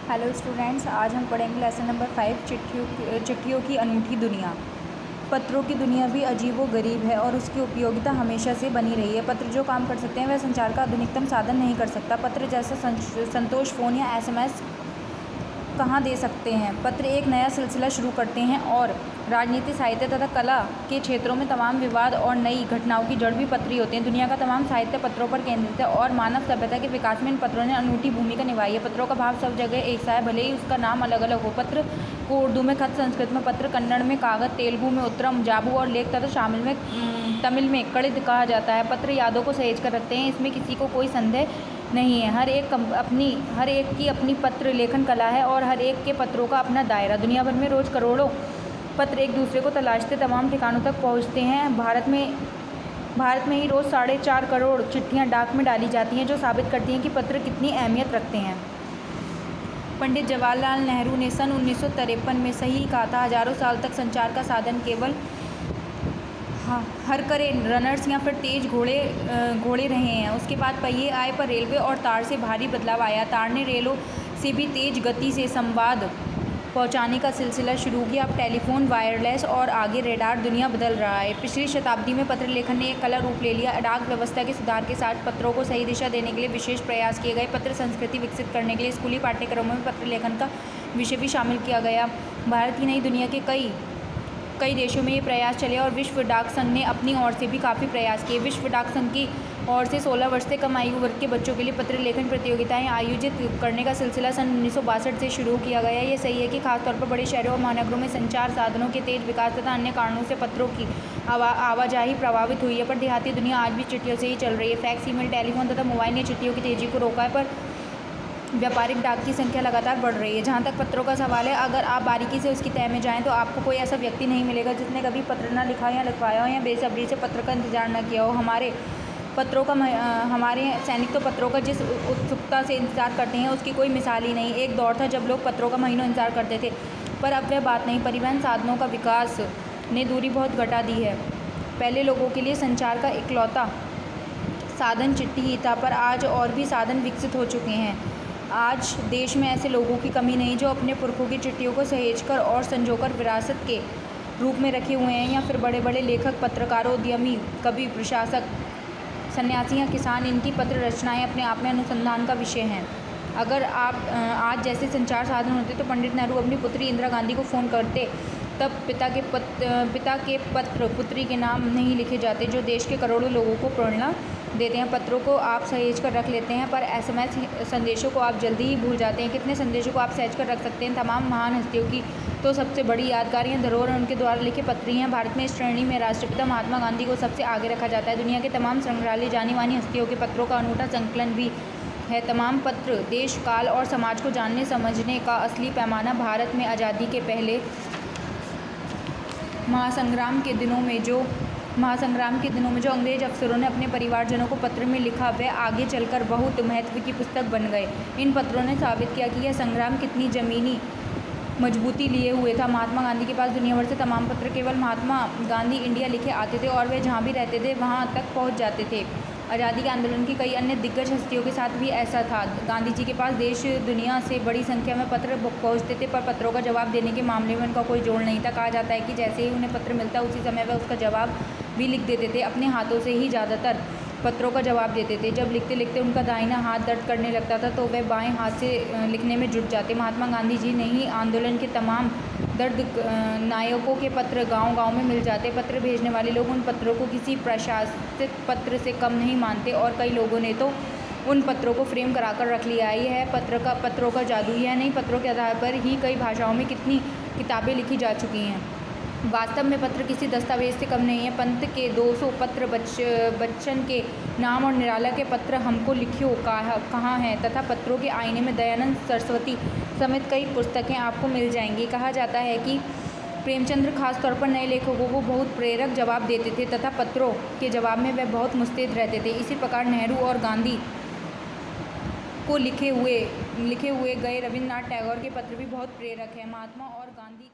Hello students, आज हम पढ़ेंगे लेसन नंबर 5 चिट्ठियों की अनूठी दुनिया। पत्रों की दुनिया भी अजीब व गरीब है और उसकी उपयोगिता हमेशा से बनी रही है। पत्र जो काम कर सकते हैं वह संचार का आधुनिकतम साधन नहीं कर सकता। पत्र जैसा संतोष फ़ोन या एसएमएस कहाँ दे सकते हैं। पत्र एक नया सिलसिला शुरू करते हैं और राजनीति, साहित्य तथा कला के क्षेत्रों में तमाम विवाद और नई घटनाओं की जड़ भी पत्र ही होते हैं। दुनिया का तमाम साहित्य पत्रों पर केंद्रित है और मानव सभ्यता के विकास में इन पत्रों ने अनूठी भूमिका निभाई है। पत्रों का भाव सब जगह एक सा है, भले ही उसका नाम अलग अलग हो। पत्र को उर्दू में खत, संस्कृत में पत्र, कन्नड़ में कागज, तेलुगु में उत्तरम, जाबू और लेख तथा शामिल में तमिल में कड़ित कहा जाता है। पत्र यादों को सहेज कर रखते हैं, इसमें किसी को कोई संदेह नहीं है। हर एक की अपनी पत्र लेखन कला है और हर एक के पत्रों का अपना दायरा। दुनिया भर में रोज़ करोड़ों पत्र एक दूसरे को तलाशते तमाम ठिकानों तक पहुंचते हैं। भारत में ही रोज़ 4.5 करोड़ चिट्ठियां डाक में डाली जाती हैं, जो साबित करती हैं कि पत्र कितनी अहमियत रखते हैं। पंडित जवाहरलाल नेहरू ने सन 1953 में सही कहा था, हजारों साल तक संचार का साधन केवल हरकरे रनर्स या फिर तेज घोड़े रहे हैं। उसके बाद पहिए आए पर रेलवे और तार से भारी बदलाव आया। तार ने रेलों से भी तेज गति से संवाद पहुंचाने का सिलसिला शुरू किया। अब टेलीफोन, वायरलेस और आगे रेडार, दुनिया बदल रहा है। पिछली शताब्दी में पत्र लेखन ने एक कला रूप ले लिया। डाक व्यवस्था के सुधार के साथ पत्रों को सही दिशा देने के लिए विशेष प्रयास किए गए। पत्र संस्कृति विकसित करने के लिए स्कूली पाठ्यक्रमों में पत्र लेखन का विषय भी शामिल किया गया। भारत ही नहीं, दुनिया के कई देशों में ये प्रयास चले और विश्व डाक संघ ने अपनी ओर से भी काफ़ी प्रयास किए। विश्व डाक संघ की ओर से 16 वर्ष से कम आयु वर्ग के बच्चों के लिए पत्र लेखन प्रतियोगिताएं आयोजित करने का सिलसिला सन 1962 से शुरू किया गया। ये सही है कि खासतौर पर बड़े शहरों और महानगरों में संचार साधनों के तेज विकास तथा अन्य कारणों से पत्रों की आवाजाही प्रभावित हुई है, पर देहाती दुनिया आज भी चिट्ठियों से ही चल रही है। फैक्स, ईमेल, टेलीफोन तथा मोबाइल ने चिट्ठियों की तेज़ी को रोका है, पर व्यापारिक डाक की संख्या लगातार बढ़ रही है। जहाँ तक पत्रों का सवाल है, अगर आप बारीकी से उसकी तह में जाएं तो आपको कोई ऐसा व्यक्ति नहीं मिलेगा जिसने कभी पत्र ना लिखा या लिखवाया हो या बेसब्री से पत्र का इंतजार न किया हो। हमारे सैनिक तो पत्रों का जिस उत्सुकता से इंतज़ार करते हैं उसकी कोई मिसाल ही नहीं। एक दौर था जब लोग पत्रों का महीनों इंतज़ार करते थे, पर अब वह बात नहीं। परिवहन साधनों का विकास ने दूरी बहुत घटा दी है। पहले लोगों के लिए संचार का इकलौता साधन चिट्ठी ही था, पर आज और भी साधन विकसित हो चुके हैं। आज देश में ऐसे लोगों की कमी नहीं जो अपने पुरखों की चिट्ठियों को सहेजकर और संजोकर विरासत के रूप में रखे हुए हैं, या फिर बड़े बड़े लेखक, पत्रकारों, उद्यमी, कवि, प्रशासक, सन्यासी या किसान। इनकी पत्र रचनाएं अपने आप में अनुसंधान का विषय हैं। अगर आज जैसे संचार साधन होते तो पंडित नेहरू अपनी पुत्री इंदिरा गांधी को फ़ोन करते, तब पिता के पत्र पुत्री के नाम नहीं लिखे जाते, जो देश के करोड़ों लोगों को प्रेरणा देते हैं। पत्रों को आप सहेज कर रख लेते हैं, पर एसएमएस संदेशों को आप जल्दी ही भूल जाते हैं। कितने संदेशों को आप सहेज कर रख सकते हैं। तमाम महान हस्तियों की तो सबसे बड़ी यादगारियाँ, धरोहर उनके द्वारा लिखे पत्र हैं। भारत में इस श्रेणी में राष्ट्रपिता महात्मा गांधी को सबसे आगे रखा जाता है। दुनिया के तमाम संग्रहालय जानी मानी हस्तियों के पत्रों का अनूठा संकलन भी है। तमाम पत्र देश, काल और समाज को जानने समझने का असली पैमाना। भारत में आज़ादी के पहले महासंग्राम के दिनों में जो अंग्रेज अफसरों ने अपने परिवारजनों को पत्र में लिखा, वह आगे चलकर बहुत महत्व की पुस्तक बन गए। इन पत्रों ने साबित किया कि यह संग्राम कितनी ज़मीनी मजबूती लिए हुए था। महात्मा गांधी के पास दुनिया भर से तमाम पत्र केवल महात्मा गांधी इंडिया लिखे आते थे और वे जहाँ भी रहते थे वहाँ तक पहुँच जाते थे। आज़ादी के आंदोलन की कई अन्य दिग्गज हस्तियों के साथ भी ऐसा था। गांधी जी के पास देश दुनिया से बड़ी संख्या में पत्र पहुंचते थे, पर पत्रों का जवाब देने के मामले में उनका कोई जोड़ नहीं था। कहा जाता है कि जैसे ही उन्हें पत्र मिलता उसी समय वह उसका जवाब भी लिख देते थे। अपने हाथों से ही ज़्यादातर पत्रों का जवाब देते थे। जब लिखते लिखते उनका दाहिना हाथ दर्द करने लगता था तो वह बाएं हाथ से लिखने में जुट जाते। महात्मा गांधी जी ने ही आंदोलन के तमाम दर्द नायकों के पत्र गांव-गांव में मिल जाते। पत्र भेजने वाले लोग उन पत्रों को किसी प्रशासित पत्र से कम नहीं मानते और कई लोगों ने तो उन पत्रों को फ्रेम कराकर रख लिया है। यह है पत्रों का जादू। यह नहीं, पत्रों के आधार पर ही कई भाषाओं में कितनी किताबें लिखी जा चुकी हैं। वास्तव में पत्र किसी दस्तावेज से कम नहीं है। पंत के 200 पत्र, बच्चन के नाम और निराला के पत्र हमको लिखियो कहाँ हैं, तथा पत्रों के आईने में दयानंद सरस्वती समेत कई पुस्तकें आपको मिल जाएंगी। कहा जाता है कि प्रेमचंद्र खास तौर पर नए लेखकों को बहुत प्रेरक जवाब देते थे तथा पत्रों के जवाब में वह बहुत मुस्तैद रहते थे। इसी प्रकार नेहरू और गांधी को लिखे हुए गए रविन्द्रनाथ टैगोर के पत्र भी बहुत प्रेरक हैं। महात्मा और गांधी